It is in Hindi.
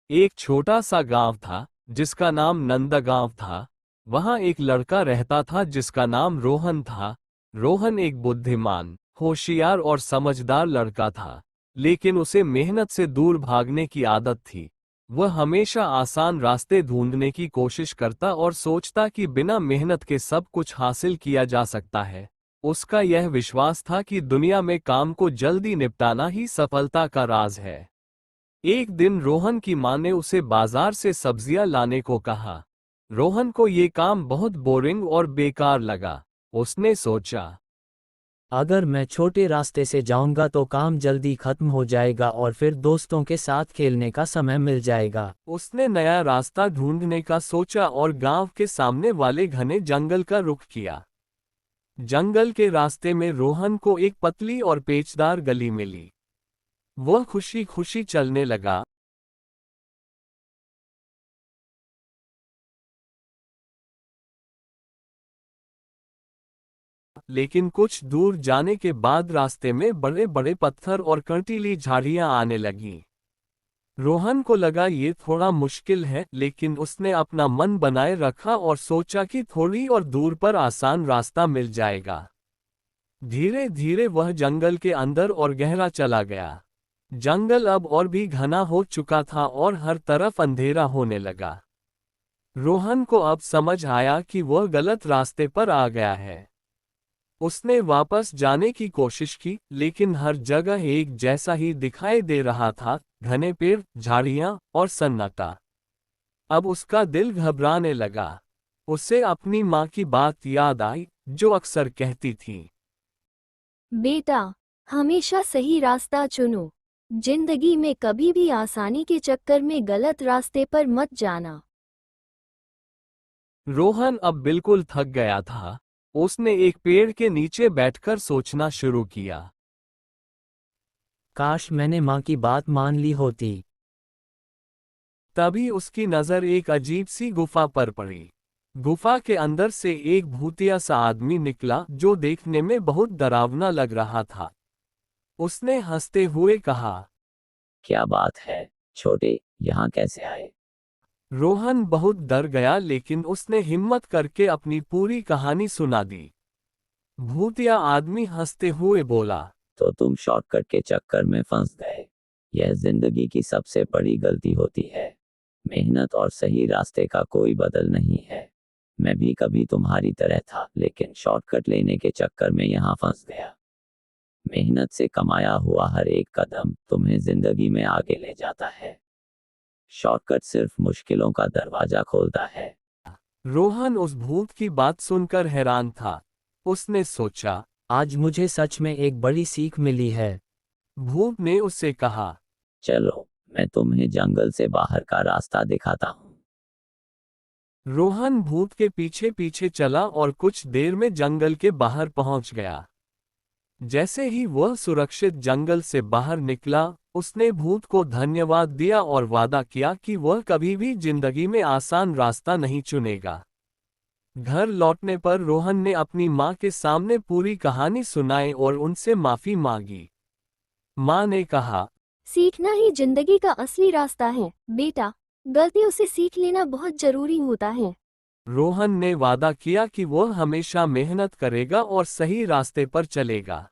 एक छोटा सा गांव था जिसका नाम नंदगांव था। वहां एक लड़का रहता था जिसका नाम रोहन था। रोहन एक बुद्धिमान, होशियार और समझदार लड़का था, लेकिन उसे मेहनत से दूर भागने की आदत थी। वह हमेशा आसान रास्ते ढूंढने की कोशिश करता और सोचता कि बिना मेहनत के सब कुछ हासिल किया जा सकता है। उसका यह विश्वास था कि दुनिया में काम को जल्दी निपटाना ही सफलता का राज है। एक दिन रोहन की मां ने उसे बाजार से सब्जियां लाने को कहा। रोहन को ये काम बहुत बोरिंग और बेकार लगा। उसने सोचा, अगर मैं छोटे रास्ते से जाऊंगा तो काम जल्दी खत्म हो जाएगा और फिर दोस्तों के साथ खेलने का समय मिल जाएगा। उसने नया रास्ता ढूंढने का सोचा और गांव के सामने वाले घने जंगल का रुख किया। जंगल के रास्ते में रोहन को एक पतली और पेचदार गली मिली। वह खुशी खुशी चलने लगा। लेकिन कुछ दूर जाने के बाद रास्ते में बड़े बड़े पत्थर और कंटीली झाड़ियां आने लगीं। रोहन को लगा ये थोड़ा मुश्किल है, लेकिन उसने अपना मन बनाए रखा और सोचा कि थोड़ी और दूर पर आसान रास्ता मिल जाएगा। धीरे धीरे वह जंगल के अंदर और गहरा चला गया। जंगल अब और भी घना हो चुका था और हर तरफ अंधेरा होने लगा। रोहन को अब समझ आया कि वह गलत रास्ते पर आ गया है। उसने वापस जाने की कोशिश की, लेकिन हर जगह एक जैसा ही दिखाई दे रहा था, घने पेड़, झाड़ियां और सन्नाटा। अब उसका दिल घबराने लगा। उसे अपनी माँ की बात याद आई, जो अक्सर कहती थी, बेटा, हमेशा सही रास्ता चुनो। जिंदगी में कभी भी आसानी के चक्कर में गलत रास्ते पर मत जाना। रोहन अब बिल्कुल थक गया था। उसने एक पेड़ के नीचे बैठकर सोचना शुरू किया। काश मैंने माँ की बात मान ली होती। तभी उसकी नजर एक अजीब सी गुफा पर पड़ी। गुफा के अंदर से एक भूतिया सा आदमी निकला जो देखने में बहुत डरावना लग रहा था। उसने हंसते हुए कहा, क्या बात है छोटे, यहाँ कैसे आए? रोहन बहुत डर गया, लेकिन उसने हिम्मत करके अपनी पूरी कहानी सुना दी। भूतिया आदमी हंसते हुए बोला, तो तुम शॉर्टकट के चक्कर में फंस गए। यह जिंदगी की सबसे बड़ी गलती होती है। मेहनत और सही रास्ते का कोई बदल नहीं है। मैं भी कभी तुम्हारी तरह था, लेकिन शॉर्टकट लेने के चक्कर में यहाँ फंस गया। मेहनत से कमाया हुआ हर एक कदम तुम्हें जिंदगी में आगे ले जाता है। शॉर्टकट सिर्फ मुश्किलों का दरवाजा खोलता है। रोहन उस भूत की बात सुनकर हैरान था। उसने सोचा, आज मुझे सच में एक बड़ी सीख मिली है। भूत ने उससे कहा, चलो, मैं तुम्हें जंगल से बाहर का रास्ता दिखाता हूँ। रोहन भूत के पीछे पीछे चला और कुछ देर में जंगल के बाहर पहुंच गया। जैसे ही वह सुरक्षित जंगल से बाहर निकला, उसने भूत को धन्यवाद दिया और वादा किया कि वह कभी भी जिंदगी में आसान रास्ता नहीं चुनेगा। घर लौटने पर रोहन ने अपनी माँ के सामने पूरी कहानी सुनाई और उनसे माफी मांगी। माँ ने कहा, सीखना ही जिंदगी का असली रास्ता है बेटा। गलतियों से सीख लेना बहुत जरूरी होता है। रोहन ने वादा किया कि वह हमेशा मेहनत करेगा और सही रास्ते पर चलेगा।